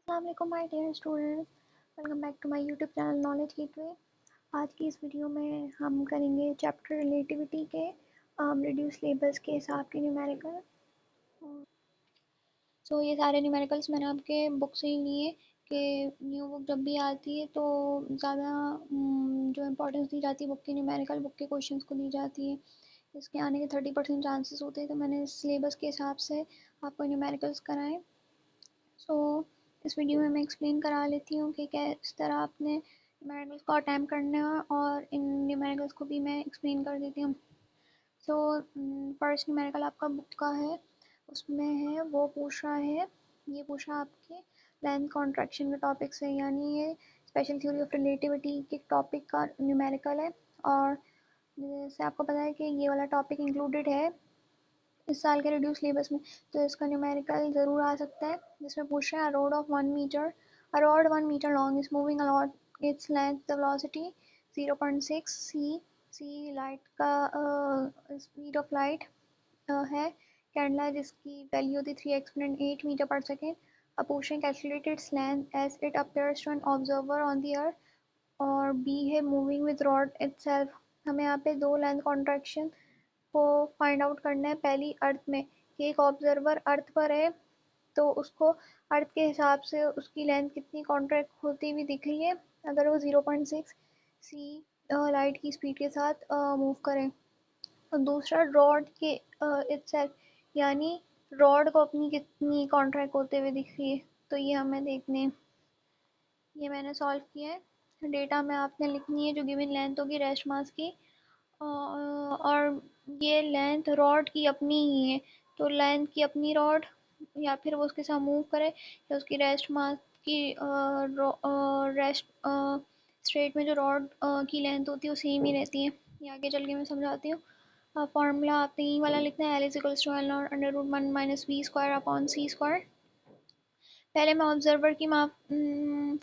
अस्सलाम my dear students, welcome back to my YouTube channel knowledge gateway. आज की इस वीडियो में हम करेंगे चैप्टर रिलेटिविटी के रिड्यूस लेबल्स के हिसाब के न्यूमेरिकल। सो ये सारे न्यूमेरिकल्स मैंने आपके बुक से ही लिए कि न्यू बुक जब भी आती है तो ज़्यादा जो इम्पोर्टेंस दी जाती है बुक के न्यूमेरिकल बुक के क्वेश्चंस को दी जाती है। इसके आने के 30% चांसेस होते हैं, तो मैंने सिलेबस के हिसाब से आपको न्यूमेरिकल्स कराएं। सो इस वीडियो में मैं एक्सप्लेन करा लेती हूँ कि किस तरह आपने न्यूमेरिकल्स को अटैम्प्ट करना है और इन न्यूमेरिकल्स को भी मैं एक्सप्लेन कर देती हूँ। सो फर्स्ट न्यूमेरिकल आपका बुक का है, उसमें है वो पूछ रहा है, ये पूछ रहा है आपके लेंथ कॉन्ट्रैक्शन के टॉपिक से, यानी ये स्पेशल थ्योरी ऑफ रिलेटिविटी के टॉपिक का न्यूमेरिकल है। और जैसे आपको पता है कि ये वाला टॉपिक इंक्लूडेड है इस साल के रिड्यूस सिलेबस में, तो इसका न्यूमेरिकल ज़रूर आ सकता है, जिसमें पूछ रहे हैं rod of 1 metre, a rod 1 metre long is moving अलॉट its length the velocity 0.6 C light का स्पीड ऑफ लाइट है कैंडला जिसकी वैल्यू होती 3 एक्सपोनेंट 8 मीटर पर सेकेंड। अब पूछ रहे हैं calculate its length as it appears to an observer on the earth. और बी है मूविंग विद रॉड इटसेल्फ। हमें यहाँ पे दो लेंथ कॉन्ट्रैक्शन को फाइंड आउट करना है। पहली अर्थ में कि एक ऑब्जर्वर अर्थ पर है तो उसको अर्थ के हिसाब से उसकी लेंथ कितनी कॉन्ट्रैक्ट होती हुई दिख रही है अगर वो 0.6 सी लाइट की स्पीड के साथ मूव करें। और दूसरा रॉड के इटसेल्फ, यानी रॉड को अपनी कितनी कॉन्ट्रैक्ट होते हुए दिख रही है, तो ये हमें देखने हैं। ये मैंने सॉल्व किया है। डेटा में आपने लिखनी है जो गिवन लेंथ होगी रेस्ट मास की, और ये लेंथ रॉड की अपनी ही है, तो लेंथ की अपनी रॉड या फिर वो उसके साथ मूव करे या उसकी रेस्ट मास की रेस्ट स्ट्रेट में जो रॉड की लेंथ होती है वो सेम ही रहती है। ये आगे चल के मैं समझाती हूँ। फॉर्मूला आपने यही वाला लिखना है, L is equals to L not under root 1 minus v square upon c square. पहले मैं ऑब्जर्वर की माप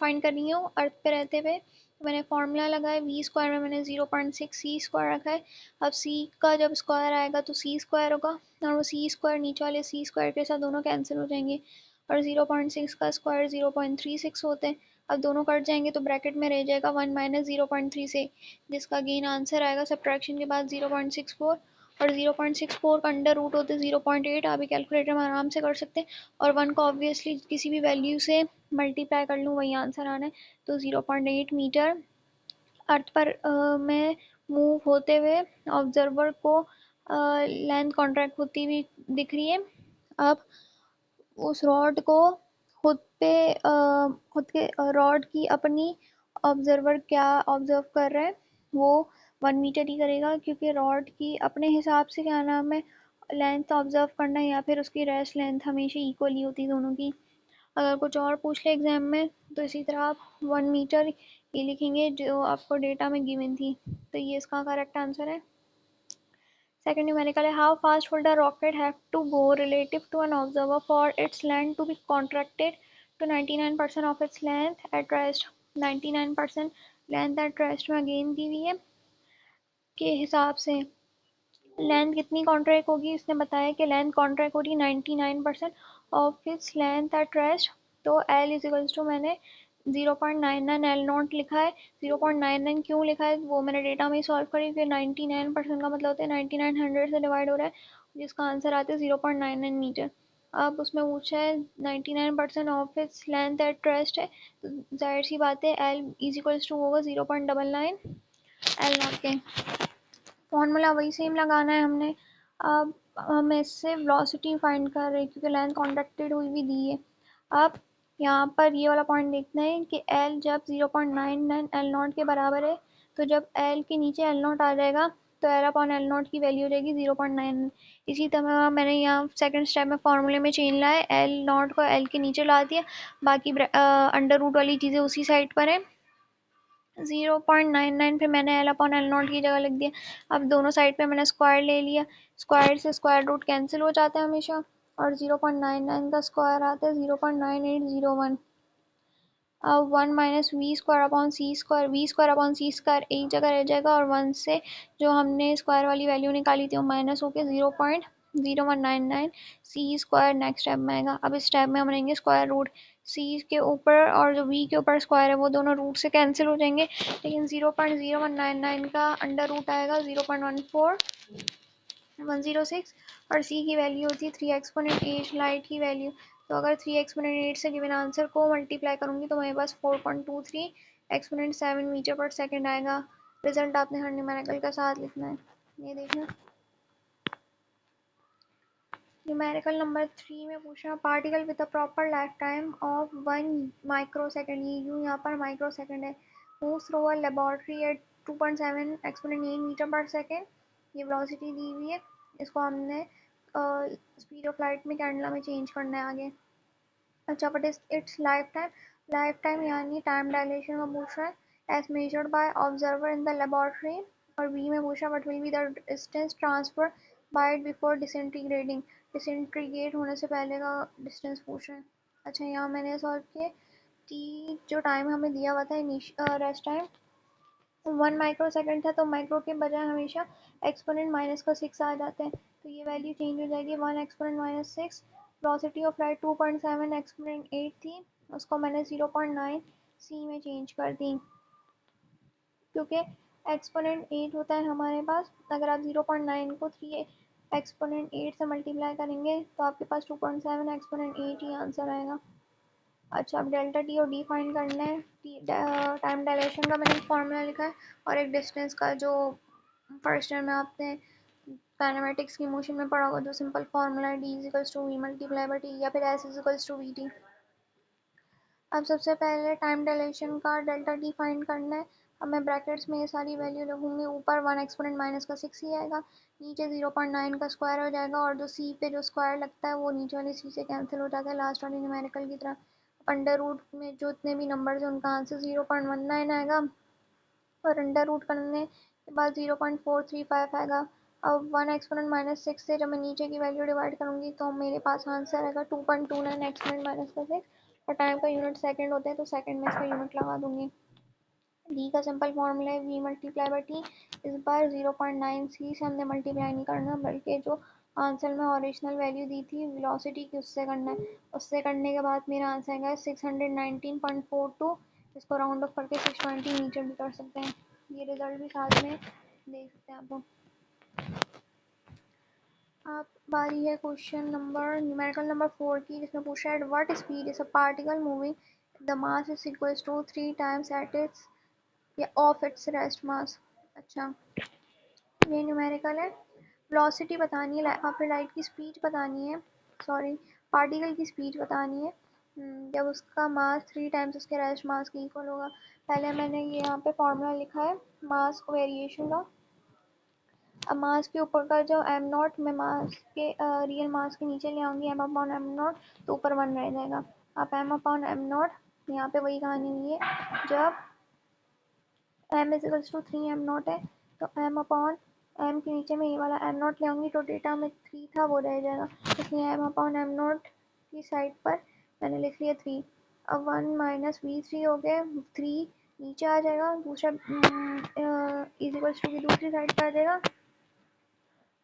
फाइंड कर रही हूँ अर्थ पे रहते हुए, तो मैंने फार्मूला लगाया, वी स्क्वायर में मैंने 0.6 सी स्क्वायर रखा है। अब सी का जब स्क्वायर आएगा तो सी स्क्वायर होगा, और वो सी स्क्वायर नीचे वाले सी स्क्वायर के साथ दोनों कैंसिल हो जाएंगे, और 0.6 का स्क्वायर 0.36 होते हैं। अब दोनों कट जाएंगे तो ब्रैकेट में रह जाएगा 1 माइनस 0.3 से, जिसका गेन आंसर आएगा सब्ट्रैक्शन के बाद 0.64, और 0.64 का अंडर रूट होते 0.8। आप कैलकुलेटर में आराम से कर सकते हैं, और 1 को ऑब्वियसली किसी भी वैल्यू से मल्टीप्लाई कर लूँ वही आंसर आना है। तो 0.8 मीटर अर्थ पर में मूव होते हुए ऑब्जर्वर को लेंथ कॉन्ट्रैक्ट होती हुई दिख रही है। अब उस रॉड को खुद पे खुद के रॉड की अपनी ऑब्जर्वर क्या ऑब्जर्व कर रहा है, वो 1 मीटर ही करेगा, क्योंकि रॉड की अपने हिसाब से क्या नाम है लेंथ ऑब्जर्व करना है, या फिर उसकी रेस्ट लेंथ हमेशा इक्वल ही होती है दोनों की। अगर कुछ और पूछ ले एग्जाम में तो इसी तरह आप 1 मीटर ही लिखेंगे जो आपको डेटा में गिवन थी, तो ये इसका करेक्ट आंसर है। Second numerical है, how fast would a rocket have to go relative to an observer for its length to be contracted to 99% of its length at rest। 99% length at rest में again the हुई है के हिसाब से length कितनी contract होगी। इसने बताया कि लेंथ कॉन्ट्रैक्ट हो रही है 99% of its length at rest. तो एल इज इक्वल्स टू मैंने 0.99 एल नॉट लिखा है। 0.99 क्यों लिखा है वो मैंने डेटा में ही सॉल्व करी, फिर 99% का मतलब होता है 99 100 से डिवाइड हो रहा है, जिसका आंसर आता है 0.99 मीटर। अब उसमें पूछा है 99% of its length at rest है, तो जाहिर सी बात है एल इज इक्वल्स टू होगा 0.99 एल नॉट के। फॉर्मूला वही सेम लगाना है हमने। अब हम इससे वेलोसिटी फाइंड कर रहे हैं क्योंकि लेंथ कॉन्ट्रैक्टेड हुई भी दी है। अब यहाँ पर ये वाला पॉइंट देखना है कि L जब 0.99 L नॉट के बराबर है, तो जब L के नीचे L नॉट आ जाएगा तो L अपॉन L नॉट की वैल्यू हो जाएगी 0.9। इसी तरह मैंने यहाँ सेकंड स्टेप में फार्मूले में चेंज लाया है, L नॉट को L के नीचे ला दिया, बाकी अंडर रूट वाली चीज़ें उसी साइड पर है। 0.99 फिर मैंने एल अपॉन एल नॉट की जगह लिख दिया। अब दोनों साइड पे मैंने स्क्वायर ले लिया, स्क्वायर से स्क्वायर रूट कैंसिल हो जाता है हमेशा, और 0.99 का स्क्वायर आता है 0.9801। अब 1 minus v square upon c square, v square upon c square एक जगह रह जाएगा, और 1 से जो हमने स्क्वायर वाली वैल्यू निकाली थी वो माइनस होकर 0.0199 सी स्क्वायर नेक्स्ट स्टेप में आएगा। अब इस स्टेप में हम लेंगे स्क्वायर रूट, सी के ऊपर और जो वी के ऊपर स्क्वायर है वो दोनों रूट से कैंसिल हो जाएंगे, लेकिन 0.0199 का अंडर रूट आएगा 0.14106, और सी की वैल्यू होती है 3 एक्सपोनेंट एट, लाइट की वैल्यू। तो अगर 3 एक्सपोनेंट एट से गिवन आंसर को मल्टीप्लाई करूंगी तो मेरे पास 4.23 एक्सपोनेंट 7 मीटर पर सेकेंड आएगा। रिजल्ट आपने हर न्यूमेरिकल का साथ लिखना है। ये देखना, न्यूमेरिकल नंबर 3 में पूछा particle with a proper life time of 1 micro second, ये यू यहाँ पर माइक्रो सेकेंड है, moves through a laboratory at 2.7 exponent 8 metre पर सेकेंड। ये वेलोसिटी दी हुई है, इसको हमने स्पीड ऑफ लाइट में कैंडला में चेंज करना है आगे। अच्छा, what is its life time? Life time यानी टाइम डायलेशन का पूछ रहा है, as measured by observer in the laboratory. और बी में पूछा what will be the distance transfer by it before disintegrating, disintegrate होने से पहले का डिस्टेंस पूछ रहे हैं। अच्छा, यहाँ मैंने सॉल्व किए। टी जो टाइम हमें दिया हुआ था रेस्ट टाइम 1 माइक्रो सेकेंड था, तो माइक्रो के बजाय हमेशा एक्सपोनेंट माइनस का 6 आ जाते हैं, तो ये वैल्यू चेंज हो जाएगी 1 exponent minus 6। Velocity of light 2.7 exponent 8 थी, उसको मैंने 0.9 सी में चेंज कर दी, क्योंकि एक्सपोनेंट 8 होता है हमारे पास। अगर आप 0.9 को 3 एक्सपोनेंट 8 से मल्टीप्लाई करेंगे तो आपके पास 2.7 एक्सपोनेंट 8 ही आंसर आएगा। अच्छा, अब डेल्टा टी और डी फाइंड करना है। टाइम डायलेशन का मैंने फॉर्मूला लिखा है, और एक डिस्टेंस का जो फर्स्ट ईयर में आपने काइनेमेटिक्स की मोशन में पढ़ा होगा, जो सिंपल फॉर्मूला है D equals to v multiply by T, या फिर S equals to v T. अब सबसे पहले टाइम डायलेशन का डेल्टा टी फाइंड करना है। अब मैं ब्रैकेट्स में ये सारी वैल्यू लिखूंगी, ऊपर 1 एक्सपोनेंट माइनस का 6 ही आएगा, नीचे 0.9 का स्क्वायर हो जाएगा, और जो सी पे जो स्क्वायर लगता है वो नीचे वाली सी से कैंसिल हो जाता है लास्ट वाली न्यूमेरिकल की तरह। अंडर रूट में जो इतने भी नंबर्स हैं उनका आंसर 0.19 आएगा, और अंडर रूट करने के बाद 0.435 आएगा। अब 1 एक्सपोनेंट माइनस 6 से जब मैं नीचे की वैल्यू डिवाइड करूंगी तो मेरे पास आंसर आएगा 2.29 एक्सपोनेंट माइनस का 6, और टाइम का यूनिट सेकंड होता है तो सेकंड में इसका यूनिट लगा दूंगी। डी का सिंपल फॉर्मूला है वी मल्टीप्लाई बाई टी। इस बार 0.9 सी से हमने मल्टीप्लाई नहीं करना, बल्कि जो आंसर में ओरिजिनल वैल्यू दी थी वेलोसिटी की उससे करना है। उससे करने के बाद मेरा आंसर आएगा 619.42, इसको राउंड ऑफ करके 620 मीटर भी कर सकते हैं। ये रिजल्ट भी साथ में देख सकते हैं आप लोग। आप बारी है क्वेश्चन नंबर न्यूमेरिकल नंबर 4 की, जिसमें पूछा है what speed is a particle moving the mass is equals to 3 times at its या ऑफ इट्स रेस्ट मास। अच्छा, ये न्यूमेरिकल है। वेलोसिटी बतानी है, आपने लाइट की स्पीड बतानी है, सॉरी पार्टिकल की स्पीड बतानी है जब उसका मास 3 टाइम्स उसके रेस्ट मास के इक्वल होगा। पहले मैंने ये यहाँ पे फॉर्मूला लिखा है मास वेरिएशन का। अब मास के ऊपर का जो एम नॉट, मैं मास के रियल मास के नीचे ले आऊँगी एम अपॉन एम नॉट, तो ऊपर 1 रह जाएगा। अब एम अपॉन एम नॉट, यहाँ पे वही कहानी हुई है, जब M is equals to 3 M not है, तो एम अपॉन एम के नीचे में ये वाला एम नॉट ले आऊँगी, तो डेटा में 3 था वो रह जाएगा, इसलिए एम अपॉन एम नॉट की साइड पर मैंने लिख लिया 3। अब 1 माइनस वी 3 हो गया, 3 नीचे आ जाएगा, दूसरा इज इक्वल्स टू की दूसरी साइड पर आ जाएगा,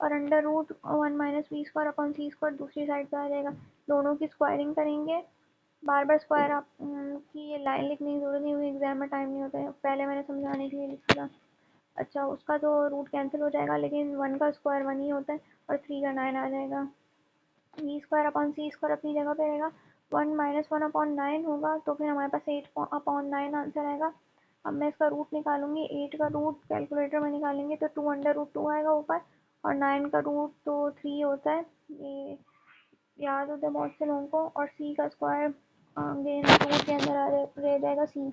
और under root 1 minus v square upon c square दूसरी साइड पर आ जाएगा। दोनों की स्क्वायरिंग करेंगे, बार बार स्क्वायर आप की ये लाइन लिखने की जरूरत नहीं हुई, एग्जाम में टाइम नहीं होता है, पहले मैंने समझाने के लिए लिखा था। अच्छा, उसका तो रूट कैंसिल हो जाएगा, लेकिन 1 का स्क्वायर 1 ही होता है, और 3 का 9 आ जाएगा। V square upon c square अपनी जगह पे रहेगा, 1 माइनस 1 अपॉन 9 होगा, तो फिर हमारे पास 8 अपॉन 9 आंसर आएगा। अब मैं इसका रूट निकालूंगी, 8 का रूट कैलकुलेटर में निकालेंगे तो 2 अंडर रूट 2 आएगा ऊपर, और 9 का रूट तो 3 होता है, ये याद होता है बहुत से लोगों को, और सी का स्क्वायर अगेन रूट के अंदर रह जाएगा सी,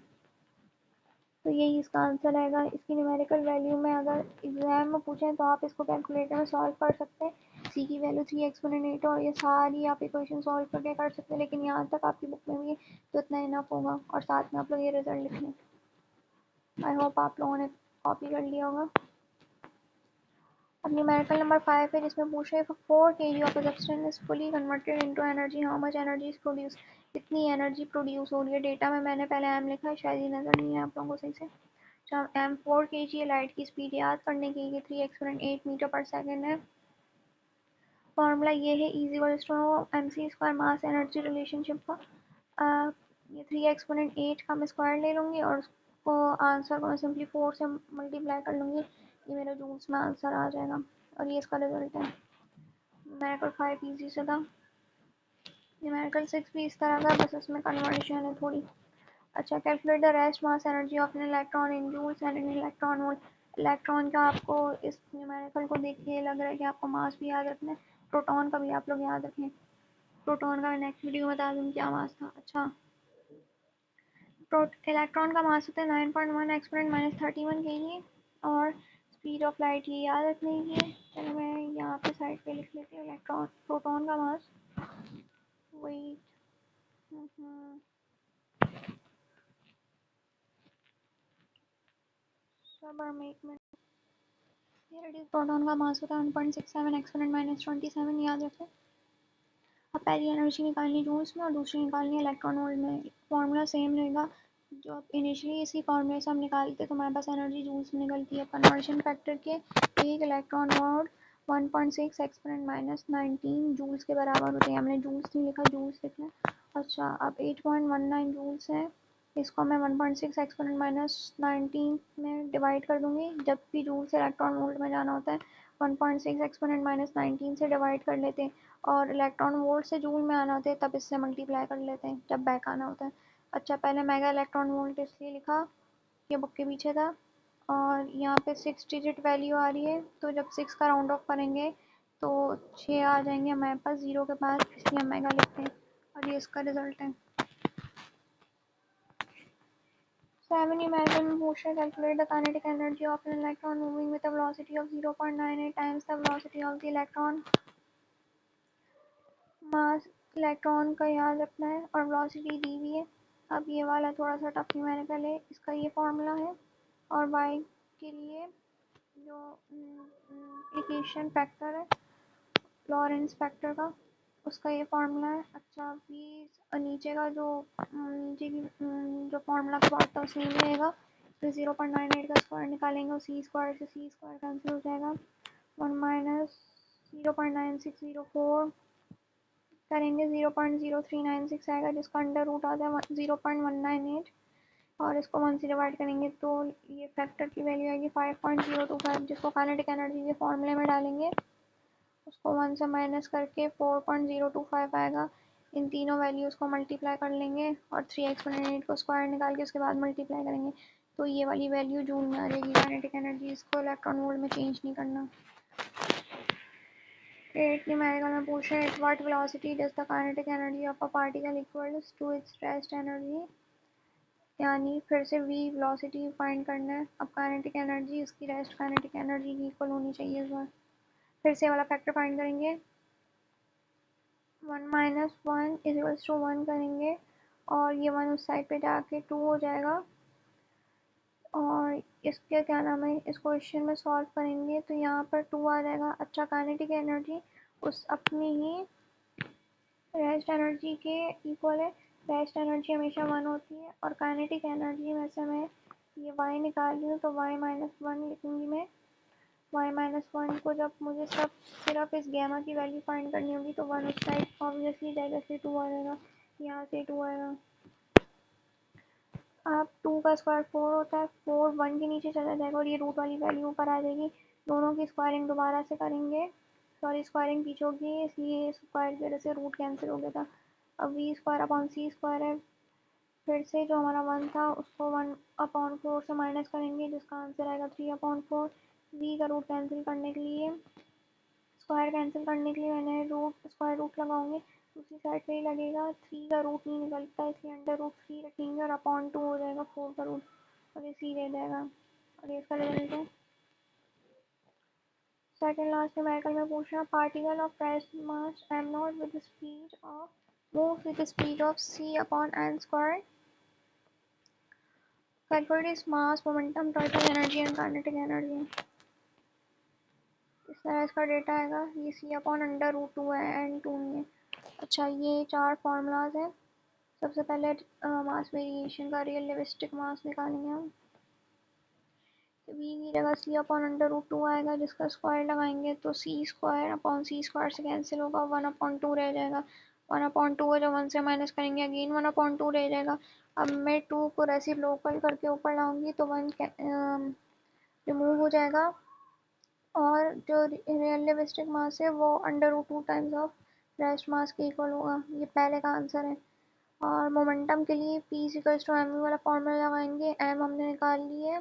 तो यही इसका आंसर आएगा। इसकी न्यूमेरिकल वैल्यू में अगर एग्जाम में पूछें तो आप इसको कैलकुलेटर में सॉल्व कर सकते हैं। सी की वैल्यू 3 एक्सपोनेंट 8 और ये सारी आप इक्वेशन सॉल्व करके कर सकते हैं, लेकिन यहाँ तक आपकी बुक में भी है तो इतना इनफ होगा, और साथ में आप लोग ये रिजल्ट लिख लें। आई होप आप लोगों ने कॉपी कर लिया होगा। अब न्यूमेरिकल नंबर 5 है, जिसमें पूछ रहे 4 kg of substance is fully converted into energy, how much energy is produce, कितनी एनर्जी प्रोड्यूस हो रही है। डेटा में मैंने पहले एम लिखा है, शायद ये नज़र नहीं है आप लोगों को सही से। एम 4 kg है, लाइट की स्पीड याद करने की ये 3 एक्सपोनेंट 8 मीटर पर सेकेंड है। फॉर्मूला ये है is equals to M C square mass energy relationship का। ये 3 एक्सपोनेंट 8 का मैं स्क्वायर ले लूँगी और उसको आंसर को मैं सिंपली 4 से मल्टीप्लाई कर लूँगी, ये मेरा जूल्स में आंसर आ जाएगा और ये इसका रिजल्ट है। न्यूमेरिकल 5 इजी से था, न्यूमेरिकल 6 भी इस तरह का, बस इसमें कन्वर्शन है थोड़ी। अच्छा, calculate the rest mass energy of an electron in joules and in electron volt. Electron का आपको इस न्यूमेरिकल को देख के लग रहा है कि आपको मास भी याद रखना है, प्रोटॉन का भी आप लोग याद रखें। प्रोटॉन का मैं नेक्स्ट वीडियो में बता दूँ क्या मास था। अच्छा, इलेक्ट्रॉन का मास होता है 9.1 एक्सपोनेंट माइनस 31 केजी और स्पीड ऑफ लाइट ये याद रखने की है। चलो मैं यहाँ पे साइड पे लिख लेती हूँ इलेक्ट्रॉन प्रोटॉन का मास। वेट, सबर मेक में प्रोटॉन का मास होता है 1.67 एक्सपोनेंट माइनस 27, याद रखें। अब पहली एनर्जी निकालनी जूल्स में और दूसरी निकालनी इलेक्ट्रॉन वोल्ट में। फॉर्मूला सेम रहेगा जो अब इनिशियली इसी फॉर्मूले से हम निकालते तो हमारे पास एनर्जी जूल्स में निकलती है। कन्वर्शन फैक्टर के एक electron volt 1.6 exponent minus 19 joules के बराबर होते हैं। हमने जूल्स नहीं लिखा, जूल्स लिखना है। अच्छा, अब 8.19 जूल्स है, इसको मैं 1.6 एक्सपोनेंट माइनस 19 में डिवाइड कर दूंगी। जब भी जूल से इलेक्ट्रॉन वोल्ट में जाना होता है 1.6 एक्सपोनेंट माइनस 19 से डिवाइड कर लेते हैं, और इलेक्ट्रॉन वोल्ट से जूल में आना होता है तब इससे मल्टीप्लाई कर लेते हैं जब बैक आना होता है। अच्छा, पहले मेगा इलेक्ट्रॉन वोल्ट इसलिए लिखा, ये बुक के पीछे था, और यहाँ पे 6 डिजिट वैल्यू आ रही है तो जब 6 का राउंड ऑफ करेंगे तो 6 आ जाएंगे हमारे पास 0 के पास, इसलिए हम मेगा लिखते हैं और ये इसका रिजल्ट है। 7. Imagine motion. Calculate the kinetic energy of an electron moving with a velocity of 0.98 times the velocity of the electron. Mass electron का याद रखना है और वेलोसिटी दी हुई है। अब ये वाला थोड़ा सा टफ न्यूमेरिकल है, इसका ये फॉर्मूला है, और y के लिए जो एप्लीकेशन फैक्टर है लॉरेंस फैक्टर का, उसका ये फार्मूला है। अच्छा, v नीचे का जो नीचे की जो फार्मूला का पार्ट था उसमें रहेगा, फिर 0.98 का स्क्वायर निकालेंगे और सी स्क्वायर से सी स्क्वायर कैंसिल हो जाएगा, 1 माइनस 0.9604 करेंगे 0.0396 आएगा, जिसका अंडर रूट आता है 0.198, और इसको 1 से डिवाइड करेंगे तो ये फैक्टर की वैल्यू आएगी 5.025, जिसको काइनेटिक एनर्जी के फॉर्मूले में डालेंगे उसको 1 से माइनस करके 4.025 आएगा। इन तीनों वैल्यूज़ को मल्टीप्लाई कर लेंगे और 3 एक्सपोनेंट 8 को स्क्वायर निकाल के उसके बाद मल्टीप्लाई करेंगे तो ये वाली वैल्यू जूल में आ जाएगी काइनेटिक एनर्जी। इसको इलेक्ट्रॉन वोल्ट में चेंज नहीं करना। 8 न्यूमेरिकल में पूछ रहे हैं what velocity does the kinetic energy of a particle equals to its rest energy, यानी फिर से v वेलोसिटी फाइंड करना है। अब काइनेटिक एनर्जी उसकी रेस्ट काइनेटिक एनर्जी की इक्वल होनी चाहिए इस बार। फिर से वाला फैक्टर फाइंड करेंगे, 1 माइनस 1 इक्वल्स टू 1 करेंगे और ये 1 उस साइड पे जाके 2 हो जाएगा, और इसके क्या नाम है इस क्वेश्चन में सॉल्व करेंगे तो यहाँ पर 2 आ जाएगा। अच्छा, काइनेटिक एनर्जी उस अपनी ही रेस्ट एनर्जी के इक्वल है, रेस्ट एनर्जी हमेशा 1 होती है, और काइनेटिक एनर्जी में से मैं ये y निकाल रही हूँ तो y माइनस 1 लिखूँगी मैं। y माइनस 1 को जब मुझे सिर्फ इस गैमा की वैल्यू फाइंड करनी होगी तो 1 उस साइड ऑब्वियसली जाएगा, इसलिए 2 आ जाएगा, यहाँ से 2 आएगा। अब 2 का स्क्वायर 4 होता है, 4 1 के नीचे चला जाएगा और ये रूट वाली वैल्यू ऊपर आ जाएगी। दोनों की स्क्वायरिंग दोबारा से करेंगे, सॉरी स्क्वायरिंग पीछे होगी इसलिए स्क्वायर की वजह से रूट कैंसिल हो गया था। अब v square upon c square है, फिर से जो हमारा 1 था उसको 1/4 से माइनस करेंगे जिसका आंसर आएगा 3/4। वी का रूट कैंसिल करने के लिए, स्क्वायर कैंसिल करने के लिए मैंने रूट स्क्वायर रूट लगाऊंगी, दूसरी साइड पे ही लगेगा। 3 का रूट नहीं निकलता इसलिए अंडर रूट 3 रखेंगे और अपॉन 2 हो जाएगा 4 का रूट, और ये सी रह जाएगा, और ये इसका रिजल्ट है। सेकंड लास्ट न्यूमेरिकल में पूछ रहा particle of rest mass m not with speed of move with speed of c upon n square, calculate its mass momentum total energy and kinetic energy. इस तरह इसका डेटा आएगा, ये c upon under root 2 है, n 2 नहीं है। अच्छा, ये 4 फार्मूलाज हैं। सबसे पहले मास वेरिएशन का रियलिस्टिक मास निकालेंगे हम, तो v की जगह c अपॉन अंडर रूट 2 आएगा, जिसका स्क्वायर लगाएंगे तो c square upon c square से कैंसिल होगा, 1/2 रह जाएगा। 1/2 है जो 1 से माइनस करेंगे अगेन 1/2 रह जाएगा। अब मैं 2 को रेसिप्रोकल करके ऊपर लाऊंगी तो 1 रिमूव हो जाएगा और जो रियलिस्टिक मास है वो √2 टाइम्स ऑफ रेस्ट मास के इक्वल होगा। ये पहले का आंसर है। और मोमेंटम के लिए P इक्वल्स टू एम वाला फॉर्मूला लगाएंगे। एम हमने निकाल लिए,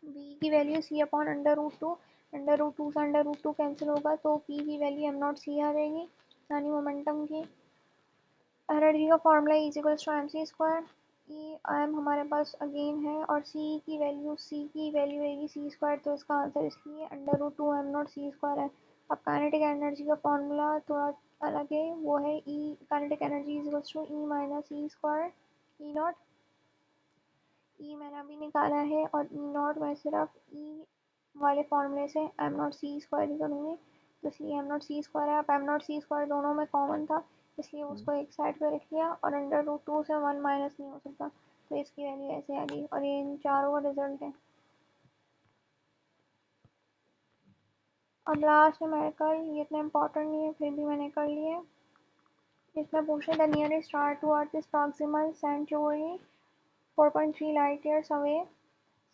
v की वैल्यू c अपॉन √2, √2 से √2 कैंसिल होगा तो p की वैल्यू m0c आ जाएगी यानी मोमेंटम की। एनर्जी का formula E equals to mc²। E M हमारे पास अगेन है और c की वैल्यू रहेगी c², तो इसका आंसर इसलिए √2 m0c² है। अब काइनेटिक एनर्जी का फॉर्मूला थोड़ा अलग है, वो है E kinetic energy equals to E minus e²। E not E मैंने अभी निकाला है और ई नॉट मैं सिर्फ ई वाले फॉर्मूले से m0c² ही करूँगी, तो इसलिए m0c² है। अब m0c² दोनों में कॉमन था इसलिए उसको एक साइड पे रख लिया और √2 से 1 माइनस नहीं हो सकता तो इसकी वैल्यू ऐसे आ गई और ये इन चारों का रिजल्ट है। अब लास्ट न्यूमेरिकल, ये इतना इम्पोर्टेंट नहीं है फिर भी मैंने कर लिए। इसमें पूछे the nearest star to earth is Proxima Centauri 4.3 light years away.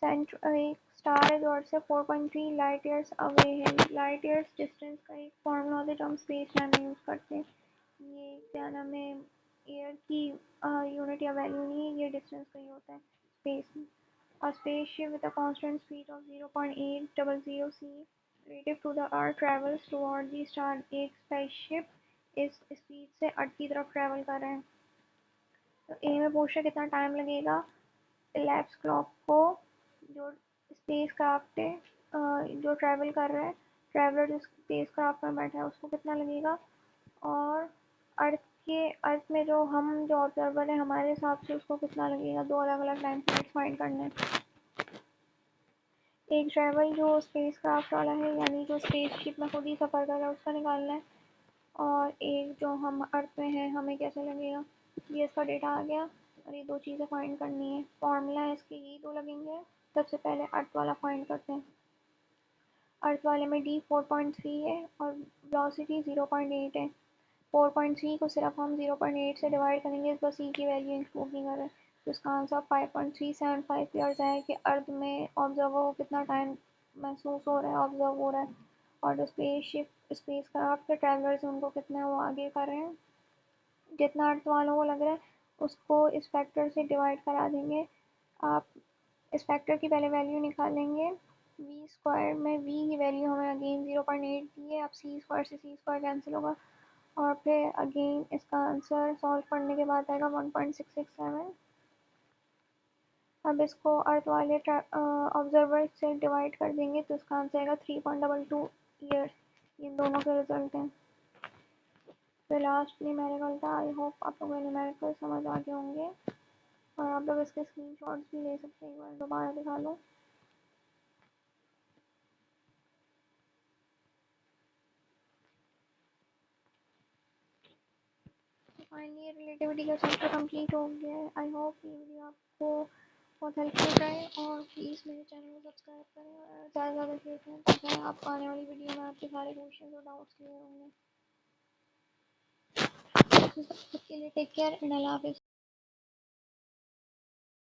एक स्टार है जो अर्थ से 4.3 लाइट ईयर्स अवे है। लाइट ईयर्स डिस्टेंस का एक फॉर्मूला होता है जो हम स्पेस टाइम में यूज़ करते हैं। ये क्या नाम है, एयर की यूनिट या वैल्यू नहीं है, ये डिस्टेंस का ही होता है स्पेस में। A spaceship with a constant speed of 0.800 c relative to the Earth travels toward the star। एक स्पेसशिप इस स्पीड से अर्थ की तरफ ट्रैवल कर रहा है। तो ए में पूछा कितना टाइम लगेगा इलैप्स क्लॉक को, जो स्पेस क्राफ्ट है जो ट्रैवल कर रहा है, ट्रैवलर जो स्पेस क्राफ्ट में बैठा है उसको कितना लगेगा, और अर्थ अर्थ में जो ऑब्जर्वर है हमारे हिसाब से उसको कितना लगेगा। दो अलग अलग टाइम पीरियड फाइंड करने हैं। एक ड्राइवर जो स्पेस क्राफ्ट वाला है यानी जो स्पेसशिप में खुद ही सफ़र कर रहा है उसका निकालना है, और एक जो हम अर्थ में है हमें कैसे लगेगा। ये इसका डेटा आ गया और ये दो चीज़ें फाइंड करनी है। फॉर्मूला है इसके यही दो लगेंगे। सबसे पहले अर्थ वाला फाइंड करते हैं। अर्थ वाले में d 4.3 है और वेलोसिटी 0.8 है। 4.3 को सिर्फ हम 0.8 से डिवाइड करेंगे, बस ई की वैल्यू इंक्लूड नहीं कर रहे, तो इसका आंसर 5.375 ईयर्स है कि अर्थ में ऑब्जर्वर को कितना टाइम महसूस हो रहा है, ऑब्जर्व हो रहा है, और जो स्पेस क्राफ्ट के ट्रैवलर्स हैं उनको कितना वो आगे कर रहे हैं। जितना अर्थ वालों को लग रहा है उसको इस फैक्टर से डिवाइड करा देंगे। आप इस फैक्टर की पहले वैल्यू निकालेंगे। v² में v की वैल्यू हमें अगेन 0.8 दी है। अब c² से c² कैंसिल होगा और फिर अगेन इसका आंसर सॉल्व करने के बाद आएगा 1.667। अब इसको अर्थ वाले ऑब्जर्वर से डिवाइड कर देंगे तो इसका आंसर आएगा 3.22 ईयर्स। इन दोनों के रिजल्ट हैं। तो लास्ट न्यूमेरिकल था। आई होप आप लोगों को न्यूमेरिकल समझ आ गए होंगे और आप लोग इसके स्क्रीनशॉट्स भी ले सकते हैं। एक बार दोबारा दिखा लो। फाइनली रिलेटिविटी का चैप्टर कंप्लीट हो गया है। आई होप ये वीडियो आपको बहुत हेल्पफुल रहे और प्लीज़ मेरे चैनल को सब्सक्राइब करें और ज़्यादा से ज़्यादा शेयर करें ताकि आपको आने वाली वीडियो में आपके सारे क्वेश्चन और डाउट्स क्लियर होंगे। तब तक के लिए टेक केयर एंड अल्लाह हाफिज़।